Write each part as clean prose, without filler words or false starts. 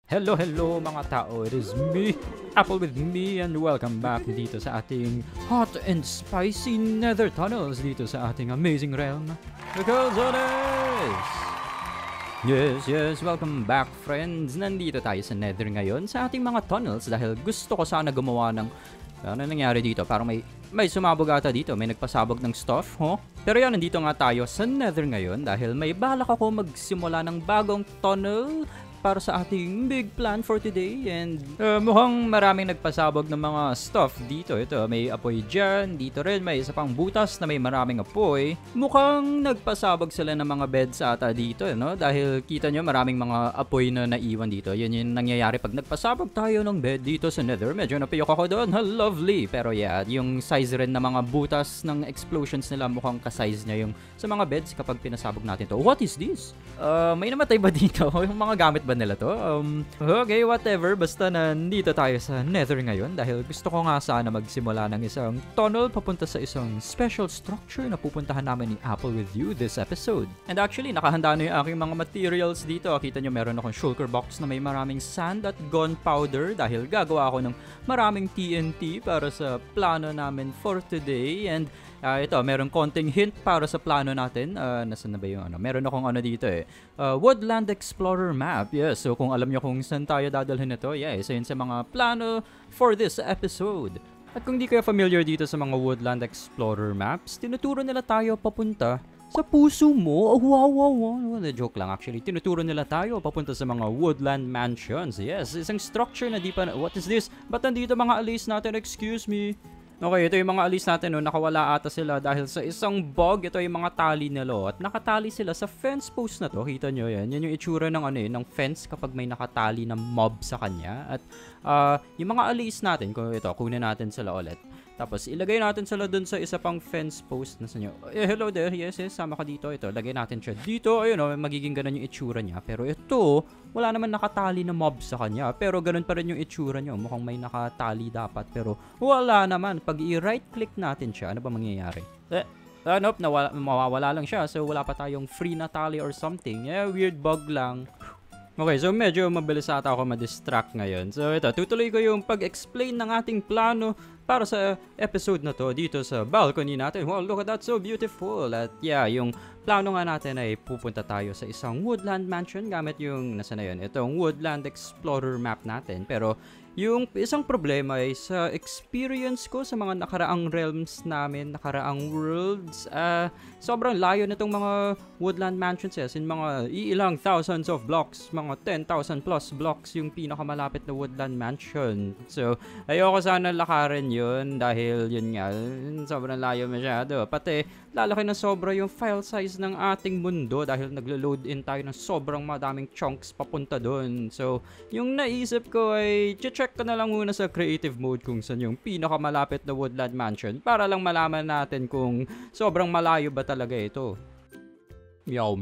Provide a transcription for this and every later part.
Hello mga tao, it is me, Apple with me, and welcome back dito sa ating hot and spicy nether tunnels dito sa ating amazing realm, the Calzones! Yes, welcome back friends! Nandito tayo sa nether ngayon sa ating mga tunnels dahil gusto ko sana gumawa ng ano nangyari dito, parang may sumabog ata dito, may nagpasabog ng stuff, Pero yan, nandito nga tayo sa nether ngayon dahil may balak ako magsimula ng bagong tunnel para sa ating big plan for today, and mukhang maraming nagpasabog ng mga stuff dito. Ito, may apoy dyan, dito rin may isa pang butas na may maraming apoy. Mukhang nagpasabog sila ng mga beds ata dito, no? Dahil kita nyo maraming mga apoy na naiwan dito. Yun yung nangyayari pag nagpasabog tayo ng bed dito sa nether. Medyo napiyok ako doon, lovely. Pero yeah, yung size rin ng mga butas ng explosions nila mukhang ka-size niya yung sa mga beds kapag pinasabog natin to. What is this? May namatay ba dito? Yung mga gamit ba nila to? Okay, whatever. Basta nandito tayo sa nether ngayon dahil gusto ko nga sana magsimula ng isang tunnel papunta sa isang special structure na pupuntahan namin ni Apple with you this episode. And actually, nakahanda na yung aking mga materials dito. Kita nyo, meron akong shulker box na may maraming sand at gunpowder dahil gagawa ako ng maraming TNT para sa plano namin for today. And ito, meron konting hint para sa plano natin. Nasaan na ba yung ano? Meron akong ano dito Woodland Explorer map. Yes, so kung alam nyo kung saan tayo dadalhin ito, isa yun sa mga plano for this episode. At kung di kayo familiar dito sa mga Woodland Explorer maps, tinuturo nila tayo papunta sa puso mo. Wow. Joke lang actually. Tinuturo nila tayo papunta sa mga woodland mansions. Yes, isang structure na di pa... What is this? Ba't nandito mga alis natin? Excuse me. Okay, ito yung mga alis natin, nakawala ata sila dahil sa isang bug. Ito yung mga tali nila, at nakatali sila sa fence post na to. Kita nyo yan? Yan yung itsura ng ng fence kapag may nakatali na mob sa kanya. At yung mga alis natin, kunin natin sila ulit. Tapos ilagay natin sila dun sa isa pang fence post. Nasaan nyo? Hello there, yes, sama ka dito. Ito, lagay natin siya dito. Ayun, magiging ganun yung itsura niya. Pero ito, wala naman nakatali na mob sa kanya. Pero ganun pa rin yung itsura niya. Mukhang may nakatali dapat. Pero wala naman. Pag i-right click natin siya, ano ba mangyayari? Nope, mawawala lang siya. So wala pa tayong free na tali or something. Weird bug lang. Okay, so medyo mabilis ata ako ma-distract ngayon. So ito, tutuloy ko yung pag-explain ng ating plano para sa episode na to dito sa balcony natin. Wow, look at that, so beautiful. At yung plano nga natin ay pupunta tayo sa isang woodland mansion gamit yung, nasa na yun, itong Woodland Explorer map natin. Pero yung isang problema ay sa experience ko sa mga nakaraang realms namin, nakaraang worlds, sobrang layo na itong mga woodland mansions. In mga ilang thousands of blocks, mga 10,000 plus blocks yung pinakamalapit na woodland mansion. So, ayoko sana lakarin yun dahil yun nga, sobrang layo masyado. Pati, lalaki na sobra yung file size ng ating mundo dahil naglo-load in tayo ng sobrang madaming chunks papunta dun. So, yung naisip ko ay check ko na lang muna sa creative mode kung saan yung pinakamalapit na woodland mansion para lang malaman natin kung sobrang malayo ba talaga ito. Meow.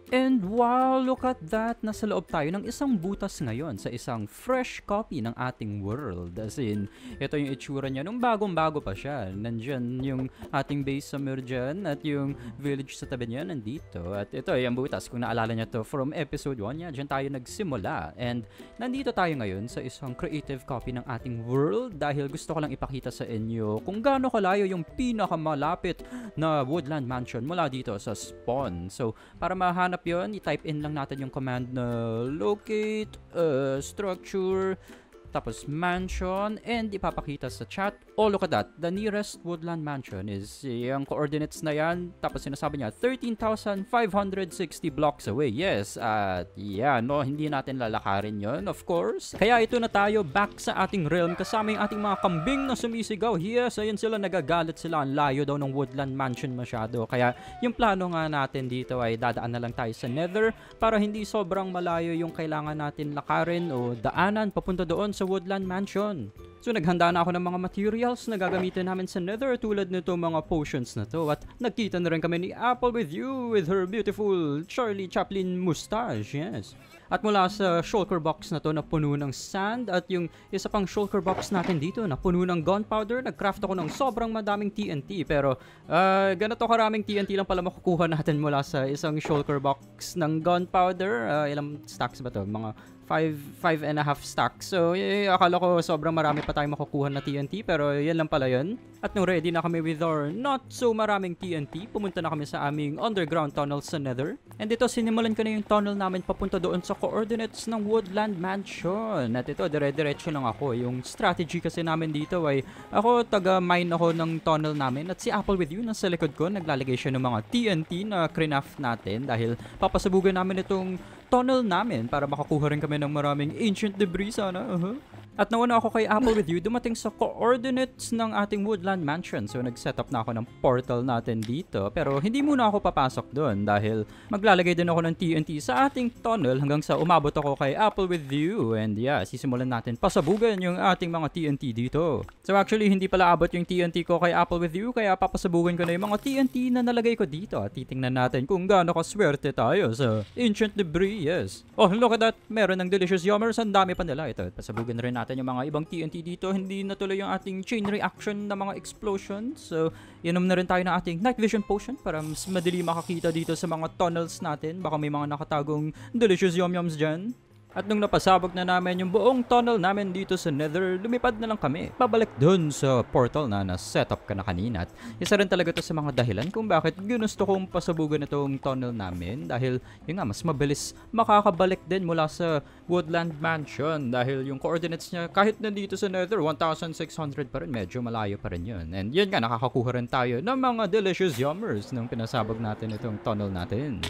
And wow, look at that! Nasa loob tayo ng isang butas ngayon sa isang fresh copy ng ating world. As in, ito yung itsura niya nung bagong-bago pa siya. Nandyan yung ating base summer dyan at yung village sa tabi niya nandito. At ito yung butas, kung naalala niya to from episode 1, dyan tayo nagsimula. And nandito tayo ngayon sa isang creative copy ng ating world dahil gusto ko lang ipakita sa inyo kung gaano kalayo yung pinakamalapit na woodland mansion mula dito sa spawn. So, para mahanap yun, i-type in lang natin yung command na locate structure tapos mansion, and ipapakita sa chat. Oh, look at that. The nearest woodland mansion is yung coordinates na yan. Tapos sinasabi niya 13,560 blocks away. Yes, at hindi natin lalakarin yon, of course. Kaya ito na tayo back sa ating realm kasama yung ating mga kambing na sumisigaw. Yes, ayun sila, nagagalit sila. Ang layo daw ng woodland mansion masyado. Kaya yung plano nga natin dito ay dadaan na lang tayo sa nether para hindi sobrang malayo yung kailangan natin lakarin o daanan papunta doon sa woodland mansion. So naghanda na ako ng mga materials na gagamitin namin sa nether tulad nito mga potions na to, at nagkita na rin kami ni Apple with you with her beautiful Charlie Chaplin mustache. Yes. At mula sa shulker box na to na puno ng sand at yung isa pang shulker box natin dito na puno ng gunpowder, nagcraft ako ng sobrang madaming TNT. Pero ganito karaming TNT lang pala makukuha natin mula sa isang shulker box ng gunpowder. Ilang stacks ba to? Mga 5.5 stacks. So, akala ko sobrang marami pa tayong makukuha na TNT, pero yan lang pala yun. At nung ready na kami with our not so maraming TNT, pumunta na kami sa aming underground tunnel sa Nether. And ito, sinimulan ko na yung tunnel namin papunta doon sa coordinates ng Woodland Mansion. At ito, dire-diretso lang ako. Yung strategy kasi namin dito ay, ako, taga-mine ako ng tunnel namin. At si Apple with you, nasa likod ko, naglalagay siya ng mga TNT na craft natin dahil papasabugan namin itong tunnel namin para makakuha rin kami ng maraming ancient debris sana. At nauna ako kay Apple with you, dumating sa coordinates ng ating Woodland Mansion. So nag-set up na ako ng portal natin dito. Pero hindi muna ako papasok doon dahil maglalagay din ako ng TNT sa ating tunnel hanggang sa umabot ako kay Apple with you. And yeah, sisimulan natin pasabugan yung ating mga TNT dito. So actually, hindi pala abot yung TNT ko kay Apple with you, kaya papasabugan ko na yung mga TNT na nalagay ko dito. At titingnan natin kung gaano kaswerte tayo sa ancient debris, yes. Oh, look at that. Meron ng delicious yummers. Ang dami pa nila. Ito, pasabugan na rin natin yung mga ibang TNT dito. Hindi natuloy yung ating chain reaction na mga explosions. So, inom na rin tayo ng ating night vision potion para mas madali makakita dito sa mga tunnels natin. Baka may mga nakatagong delicious yum-yums dyan. At nung napasabog na namin yung buong tunnel namin dito sa Nether, lumipad na lang kami. Pabalik dun sa portal na na-setup ka na kanina. At isa rin talaga to sa mga dahilan kung bakit ginusto kong pasabugan itong tunnel namin. Dahil yun nga, mas mabilis makakabalik din mula sa Woodland Mansion. Dahil yung coordinates niya, kahit nandito sa Nether, 1,600 pa rin. Medyo malayo pa rin yun. And yun nga, nakakakuha rin tayo ng mga delicious yummers nung pinasabog natin itong tunnel natin.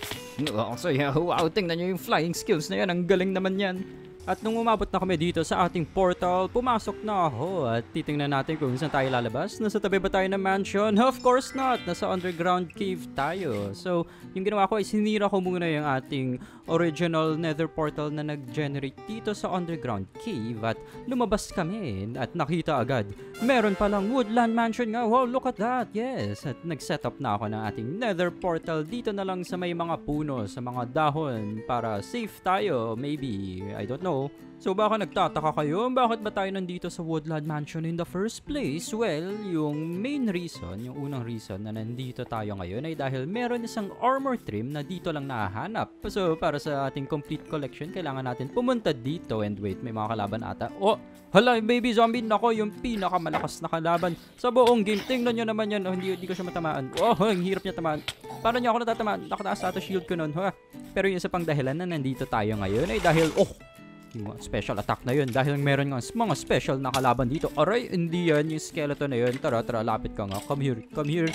So yeah, wow, tingnan nyo yung flying skills na yan. Ang galing naman yan. At nung umabot na kami dito sa ating portal, pumasok na ako at titingnan natin kung saan tayo lalabas. Nasa tabi ba tayo ng mansion? Of course not! Nasa underground cave tayo. So, yung ginawa ko ay sinira ko muna yung ating original nether portal na nag-generate dito sa underground cave at lumabas kami at nakita agad. Meron palang Woodland Mansion nga. Wow, look at that! Yes! At nag-set up na ako ng ating nether portal dito na lang sa may mga puno, sa mga dahon para safe tayo. Maybe, I don't know. So baka nagtataka kayo, bakit ba tayo nandito sa Woodland Mansion in the first place? Well, yung main reason, yung unang reason na nandito tayo ngayon ay dahil meron isang armor trim na dito lang nahahanap. So para sa ating complete collection, kailangan natin pumunta dito and wait, may mga kalaban ata. Oh, hala, baby zombie, nako, yung pinakamalakas na kalaban sa buong game. Tingnan nyo naman yan, oh, hindi ko siya matamaan. Oh, ang hirap niya tamaan. Paano niya ako natatamaan? Nakataas ata shield ko nun. Ha? Pero yung isa pang dahilan na nandito tayo ngayon ay dahil, yung special attack na yun dahil meron nga mga special na kalaban dito. Aray, hindi yan yung skeleton na yun. Tara, lapit ka nga. Come here.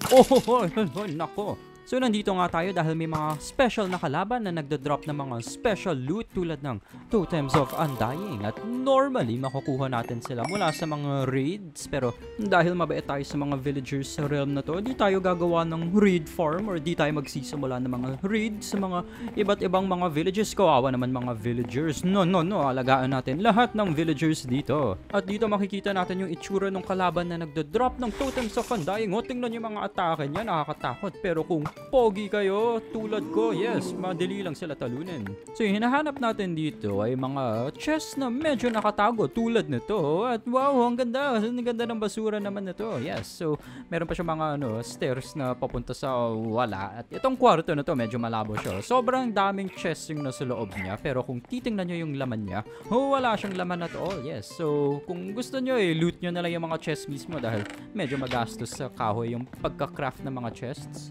Oh, nako. So nandito nga tayo dahil may mga special na kalaban na nagda-drop ng mga special loot tulad ng Totems of Undying. At normally makukuha natin sila mula sa mga raids. Pero dahil mabait tayo sa mga villagers sa realm na to, di tayo gagawa ng raid farm or di tayo magsisimula ng mga raid sa mga iba't ibang mga villages. Kawawa naman mga villagers. No. Alagaan natin lahat ng villagers dito. At dito makikita natin yung itsura ng kalaban na nagda-drop ng Totems of Undying. Tingnan yung mga atake niya. Nakakatakot. Pero kung pogi kayo, tulad ko, yes, madali lang sila talunin. So yung hinahanap natin dito ay mga chests na medyo nakatago tulad nito. At wow, ang ganda ng basura naman nito. Yes, so meron pa siya mga stairs na papunta sa wala. At itong kwarto na to, medyo malabo siya. Sobrang daming chests yung nasa loob niya. Pero kung titingnan nyo yung laman niya, wala siyang laman at all. Yes, so kung gusto nyo, loot nyo na lang yung mga chests mismo dahil medyo magastos sa kahoy yung pagka-craft ng mga chests.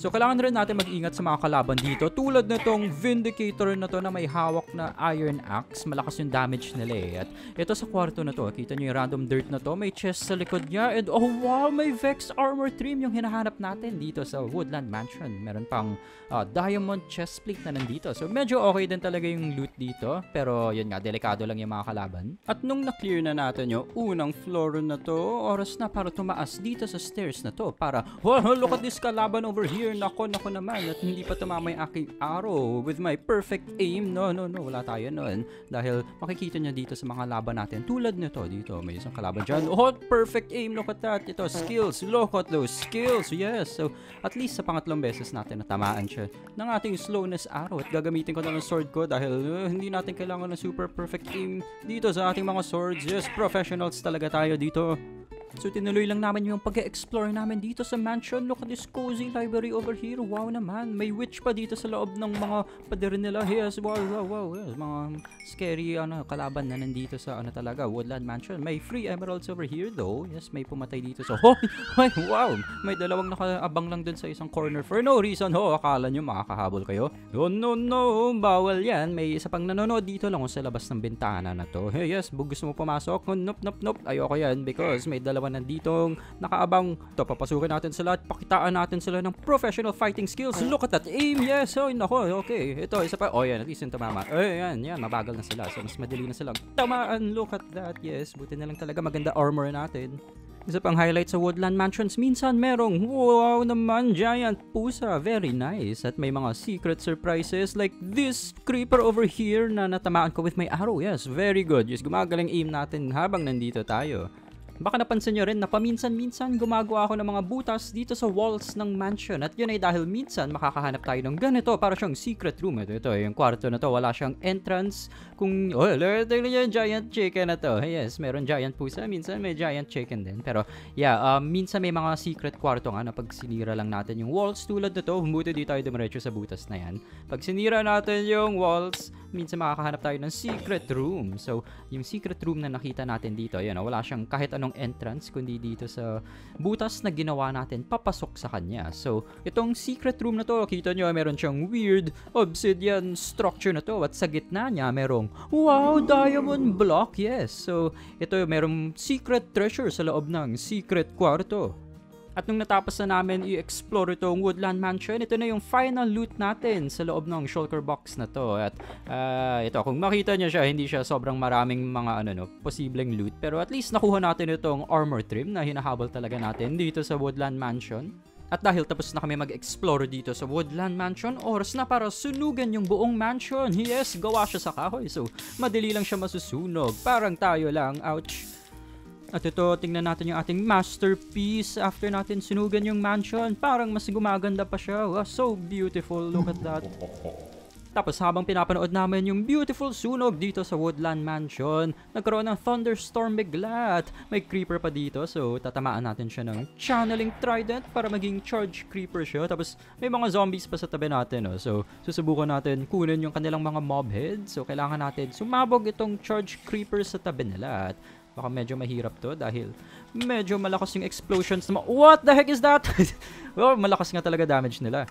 So kailangan rin natin mag-ingat sa mga kalaban dito. Tulad nitong Vindicator na to na may hawak na Iron Axe. Malakas yung damage nila eh. At ito sa kwarto na to, kita nyo yung random dirt na to. May chest sa likod niya. And oh wow, may Vex Armor Trim yung hinahanap natin dito sa Woodland Mansion. Meron pang Diamond Chestplate na nandito. So medyo okay din talaga yung loot dito. Pero yun nga, delikado lang yung mga kalaban. At nung na-clear na natin yung unang floor na to, oras na para tumaas dito sa stairs na to. Para, oh, look at this kalaban over here. Nako naman. At hindi pa tumama yung aking arrow with my perfect aim. No. Wala tayo nun. Dahil makikita nyo dito sa mga laban natin. Tulad nito. Dito, may isang kalaban dyan. Oh, perfect aim. Look at that. Ito, skills. Look at those skills. Yes. So, at least sa pangatlong beses natin natamaan siya ng ating slowness arrow. At gagamitin ko na ng sword ko dahil hindi natin kailangan ng super perfect aim dito sa ating mga swords. Yes, professionals talaga tayo dito. So tinuloy lang namin yung pag-explore namin dito sa mansion. Look at this cozy library over here. Wow naman. May witch pa dito sa loob ng mga pader nila. Yes, wow. Yes, mga scary kalaban na nandito sa talaga Woodland Mansion. May free emeralds over here though. Yes, may pumatay dito sa wow. May dalawang nakaabang lang dun sa isang corner for no reason. Akala nyo makakahabol kayo? No. Bawal yan. May isa pang nanonood dito lang sa labas ng bintana na to. Hey, yes, gusto mo pumasok? Nope. Ayoko yan because may dalawa nanditong nakaabang. Ito, papasukin natin sila at pakitaan natin sila ng professional fighting skills. Look at that aim. Yes, nako, okay. Ito, isa pa. Yan, at least yung tumama. Yan, mabagal na sila. So, mas madali na silang tamaan. Look at that. Yes, buti na lang talaga maganda armor natin. Isa pang highlight sa Woodland Mansions, minsan merong wow naman, giant pusa. Very nice. At may mga secret surprises like this creeper over here na natamaan ko with my arrow. Yes, very good. Yes, gumagaling aim natin habang nandito tayo. Baka napansin nyo rin na paminsan-minsan gumagawa ako ng mga butas dito sa walls ng mansion. At yun ay dahil minsan makakahanap tayo ng ganito para siyang secret room. Ito yung kwarto na to. Wala siyang entrance. Ito yung giant chicken na to. Yes, meron giant pusa. Minsan may giant chicken din. Pero yeah, minsan may mga secret kwarto nga na pag sinira lang natin yung walls tulad na to. Buti di tayo dumiretso sa butas na yan. Pag sinira natin yung walls, minsan makakahanap tayo ng secret room. So, yung secret room na nakita natin dito, yun, wala siyang kahit anong entrance kundi dito sa butas na ginawa natin papasok sa kanya. So, itong secret room na to, kita nyo, meron siyang weird obsidian structure na to at sa gitna niya merong wow, diamond block. Yes. So, ito merong secret treasure sa loob ng secret kwarto. At nung natapos na namin i-explore itong Woodland Mansion, ito na yung final loot natin sa loob ng shulker box na to. At ito, kung makita nyo siya, hindi siya sobrang maraming mga posibleng loot. Pero at least nakuha natin itong armor trim na hinahabol talaga natin dito sa Woodland Mansion. At dahil tapos na kami mag-explore dito sa Woodland Mansion, oras na para sunugan yung buong mansion. Yes, gawa siya sa kahoy. So, madali lang siya masusunog. Parang tayo lang. Ouch! At ito, tingnan natin yung ating masterpiece after natin sunugan yung mansion. Parang mas gumaganda pa siya. Wow, so beautiful. Look at that. Tapos habang pinapanood namin yung beautiful sunog dito sa Woodland Mansion, nagkaroon ng thunderstorm bigla at may creeper pa dito. So, tatamaan natin siya ng channeling trident para maging charge creeper siya. Tapos, may mga zombies pa sa tabi natin. So, susubukan natin kunin yung kanilang mga mob heads. So, kailangan natin sumabog itong charge creeper sa tabi nila. At baka medyo mahirap to dahil medyo malakas yung explosions. What the heck is that? Well, malakas nga talaga damage nila.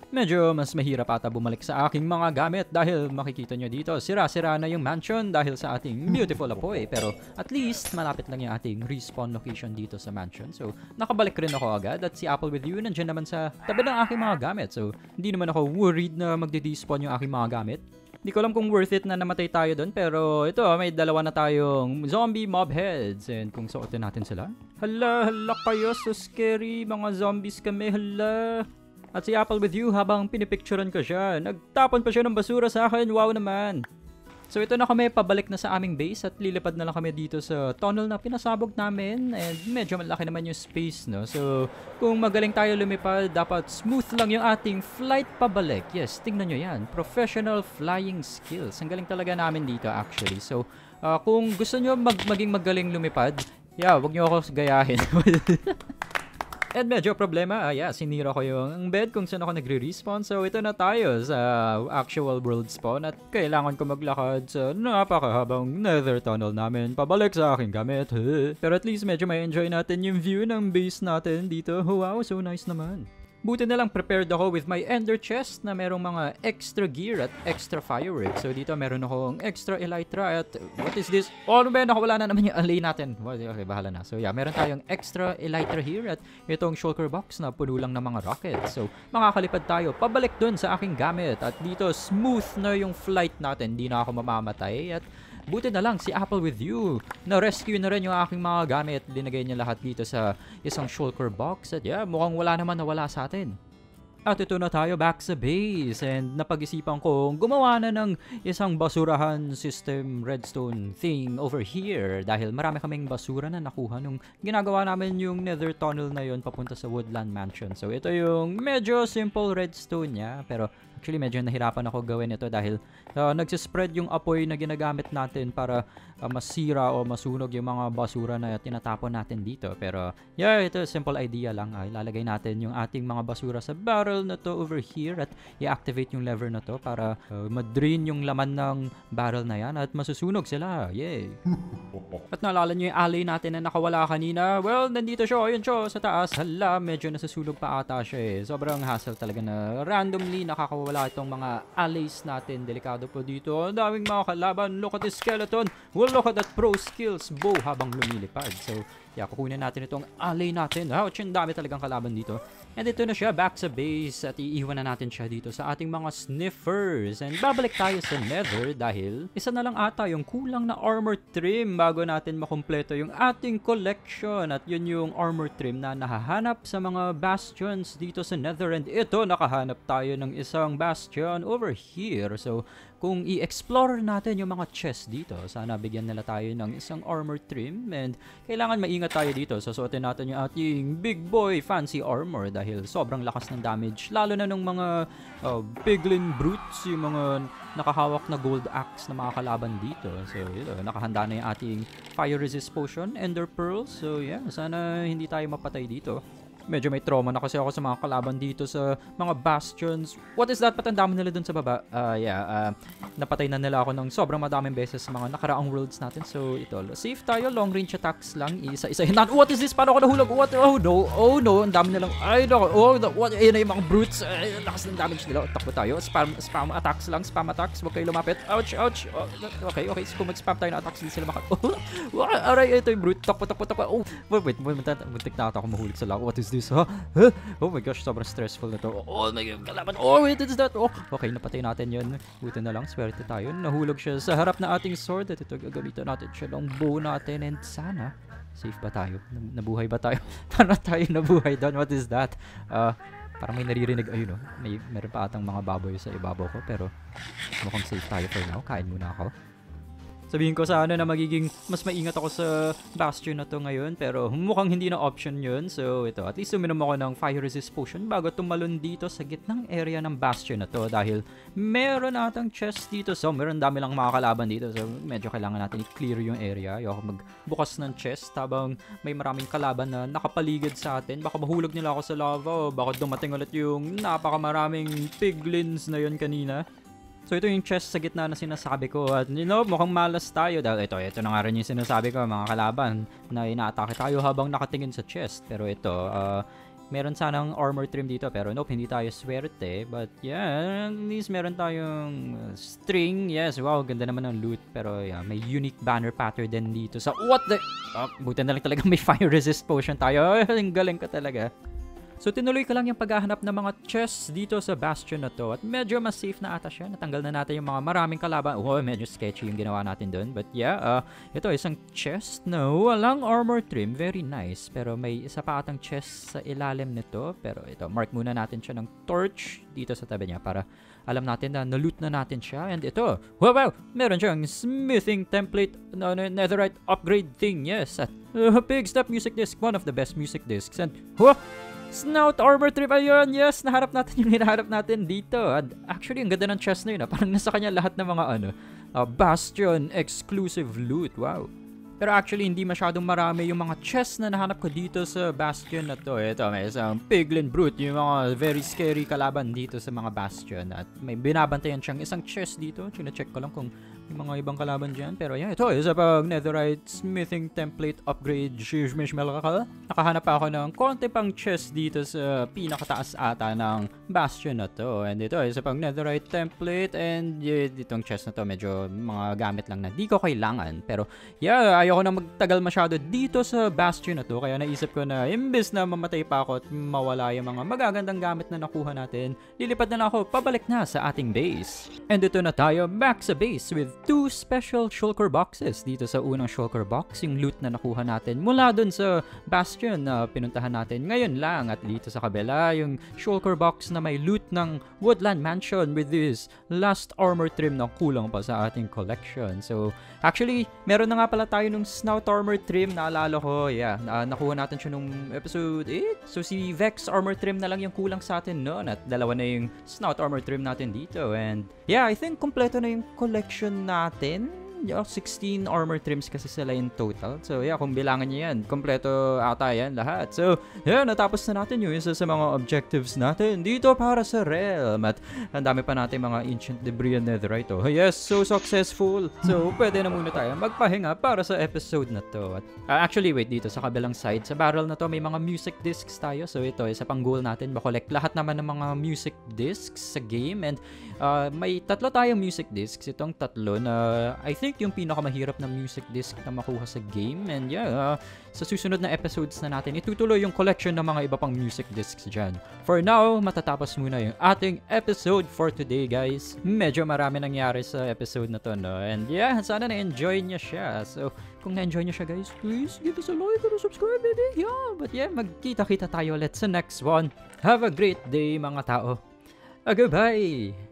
Medyo mas mahirap ata bumalik sa aking mga gamit dahil makikita nyo dito, sira-sira na yung mansion dahil sa ating beautiful apoy. Pero at least malapit lang yung ating respawn location dito sa mansion. So nakabalik rin ako agad at si Apple with You nandiyan naman sa tabi ng aking mga gamit. So hindi naman ako worried na magde-despawn yung aking mga gamit. Hindi ko alam kung worth it na namatay tayo doon, pero ito, may dalawa na tayong zombie mob heads. And kung suotin natin sila. Hala kayo, so scary. Mga zombies kami, hala. At si Apple with You, habang pinipicturean ko siya, nagtapon pa siya ng basura sa akin. Wow naman. So ito na kami, pabalik na sa aming base at lilipad na lang kami dito sa tunnel na pinasabog namin and medyo malaki naman yung space, no? So kung magaling tayo lumipad, dapat smooth lang yung ating flight pabalik. Yes, tingnan nyo yan. Professional flying skills. Ang galing talaga namin dito actually. So kung gusto nyo maging magaling lumipad, yeah, wag nyo ako gayahin. And medyo problema, sinira ko yung bed kung saan ako nagre-respawn. So ito na tayo sa actual world spawn at kailangan ko maglakad sa napakahabang nether tunnel namin pabalik sa aking gamit. Pero at least medyo may enjoy natin yung view ng base natin dito. Wow, so nice naman. Buti na lang prepared ako with my ender chest na merong mga extra gear at extra fireworks. So dito meron akong extra elytra at what is this? Oh, ano ba? Nakawala na naman yung alay natin. Okay, bahala na. So yeah, meron tayong extra elytra here at itong shulker box na puno lang ng mga rockets. So makakalipad tayo pabalik dun sa aking gamit. At dito smooth na yung flight natin. Di na ako mamamatay at buti na lang si Apple with You. Na-rescue na rin yung aking mga gamit. Linagay niya lahat dito sa isang shulker box. At yeah, mukhang wala naman nawala sa atin. At ito na tayo back sa base. And napag-isipan ko gumawa na ng isang basurahan system redstone thing over here. Dahil marami kaming basura na nakuha nung ginagawa namin yung nether tunnel na yon papunta sa Woodland Mansion. So ito yung medyo simple redstone niya. Pero Actually, medyo nahirapan ako gawin ito dahil nagsispread yung apoy na ginagamit natin para masira o masunog yung mga basura na tinatapon natin dito. Pero, yeah, ito simple idea lang. Ilalagay natin yung ating mga basura sa barrel na to over here at i-activate yung lever na to para ma-drain yung laman ng barrel na yan at masusunog sila. Yay! At naalala nyo yung alley natin na nakawala kanina? Well, nandito siya. Ayun siya sa taas. Hala, medyo nasusunog pa ata siya eh. Sobrang hassle talaga na randomly nakakawala itong mga allays natin. Delikado po dito. Ang daming mga kalaban. Look at this skeleton. Well, look at that pro skills bow habang lumilipad. So, yeah, kukunin natin itong alley natin. Ouch, ang dami talagang kalaban dito. And ito na siya, back sa base. At iiwan na natin siya dito sa ating mga sniffers. And babalik tayo sa nether dahil isa na lang ata yung kulang na armor trim bago natin makumpleto yung ating collection. At yun yung armor trim na nahahanap sa mga bastions dito sa nether. And ito, nakahanap tayo ng isang bastion over here. So, kung i-explore natin yung mga chests dito, sana bigyan nila tayo ng isang armor trim. And kailangan maingat tayo dito. Susuotin natin yung ating big boy fancy armor dahil sobrang lakas ng damage. Lalo na nung mga piglin brutes, yung mga nakahawak na gold axe na mga kalaban dito. So, ito, nakahanda na yung ating fire resist potion, ender pearls. So, yeah, sana hindi tayo mapatay dito. Medyo may trauma na kasi ako sa mga kalaban dito sa mga bastions. What is that? Patanda mo nila dun sa baba. Napatay na nila ako ng sobrang madaming beses sa mga nakaraang worlds natin. So, ito. Safe tayo. Long range attacks lang. Isa-isa. What is this? Paano ako nahulog? What? Oh, no. Oh, no. Ang dami nilang... Ay, no. Oh, no. What? Ayun na yung mga brutes. Ay, lakas ng damage nila. Takbo tayo. Spam attacks lang. Spam attacks. Huwag kayo lumapit. Ouch, ouch. Oh, okay. So, kung mag-spam tayo na attacks, hindi sila aray, ito yung brute. Takbo. Oh, wait. Muntik na ako mahulog sa lava. What is this? Huh? Oh my gosh, sobrang stressful na to. Oh my god, kalaban. Oh, wait, what is that? Oh, okay, napatay natin yun. Buti na lang, swerte tayo. Nahulog siya sa harap na ating sword. At ito, gagamitan natin siya ng bow natin. And sana, safe ba tayo? Nabuhay ba tayo? Paano tayo nabuhay doon? What is that? Parang may naririnig. Ayun, oh. Meron pa atang mga baboy sa ibabaw ko. Pero mukhang safe tayo for now. Kain muna ako. Sabihin ko sana na magiging mas maingat ako sa bastion na to ngayon, pero mukhang hindi na option yun. So ito, at least uminom ako ng fire resist potion bago tumalon dito sa gitnang area ng bastion na to dahil meron atang chest dito. So meron dami lang mga kalaban dito, so medyo kailangan natin i-clear yung area. Ayoko magbukas ng chest habang may maraming kalaban na nakapaligid sa atin. Baka mahulog nila ako sa lava o baka dumating ulit yung napakamaraming piglins na yun kanina. So ito yung chest sa gitna na sinasabi ko at mukhang malas tayo dahil ito na nga rin yung sinasabi ko, mga kalaban na inaatake tayo habang nakatingin sa chest. Pero ito, meron sanang armor trim dito pero nope, hindi tayo swerte. But yeah, at least meron tayong string. Yes, wow, ganda naman ng loot. Pero yeah, may unique banner pattern din dito. So what the... buti na lang talaga may fire resist potion tayo. Ang galing ka talaga. So tinuloy ko lang yung paghahanap ng mga chests dito sa bastion na to at medyo mas safe na ata siya. Natanggal na natin yung mga maraming kalaban. Oh, medyo sketchy yung ginawa natin doon. But yeah, ito isang chest na walang armor trim. Very nice. Pero may isa pa atang chest sa ilalim nito. Pero ito, mark muna natin siya ng torch dito sa tabi niya para alam natin na na-loot na natin siya. And ito, wow, meron siyang smithing template, netherite upgrade thing. Yes, at big step music disc. One of the best music discs. And Snout armor trip, ayun, yes, naharap natin yung hinaharap natin dito. And actually, ang ganda ng chest na yun, parang nasa kanya lahat ng mga bastion exclusive loot, wow. Pero actually, hindi masyadong marami yung mga chests na nahanap ko dito sa bastion na to. Ito, may isang piglin brute, yung mga very scary kalaban dito sa mga bastion. At may binabantayan siyang isang chest dito. Chine-check ko lang kung may mga ibang kalaban dyan. Pero yeah, ito, isa pang netherite smithing template upgrade. Nakahanap pa ako ng konti pang chest dito sa pinakataas ata ng bastion na to. And ito, isa pang netherite template. And itong chest na to, medyo mga gamit lang na di ko kailangan. Pero yeah, ayoko na magtagal masyado dito sa bastion na to. Kaya naisip ko na imbes na mamatay pa ako at mawala yung mga magagandang gamit na nakuha natin, lilipad na lang ako pabalik na sa ating base. And ito na tayo, back sa base with 2 special shulker boxes dito sa unang shulker box, yung loot na nakuha natin mula dun sa bastion na pinuntahan natin ngayon lang, at dito sa kabila yung shulker box na may loot ng Woodland Mansion with this last armor trim na kulang pa sa ating collection. So actually meron na nga pala tayo nung snout armor trim, naalala ko, nakuha natin siya nung episode 8. So si Vex armor trim na lang yung kulang sa atin noon, at dalawa na yung snout armor trim natin dito. And I think kompleto na yung collection natin. 16 armor trims kasi sila in total. So kung bilangan niyo yan, kompleto ata yan lahat. So natapos na natin yung isa sa mga objectives natin dito para sa realm. At ang dami pa natin mga ancient debris and netherite. Yes, so successful. So pwede na muna tayo magpahinga para sa episode na to. At actually wait, dito sa kabilang side, sa barrel na to may mga music discs tayo. So ito, isa pang goal natin, makollect lahat naman ng mga music discs sa game. And may tatlo tayong music discs. Itong tatlo na I think yung pinakamahirap na music disc na makuha sa game. And sa susunod na episodes na natin, itutuloy yung collection ng mga iba pang music discs dyan. For now, matatapos muna yung ating episode for today, guys. Medyo marami nangyari sa episode na to, no? And sana na-enjoy niya siya. So kung na-enjoy niyo siya, guys, please give us a like and a subscribe, baby. But magkita-kita tayo ulit sa next one. Have a great day, mga tao. Goodbye!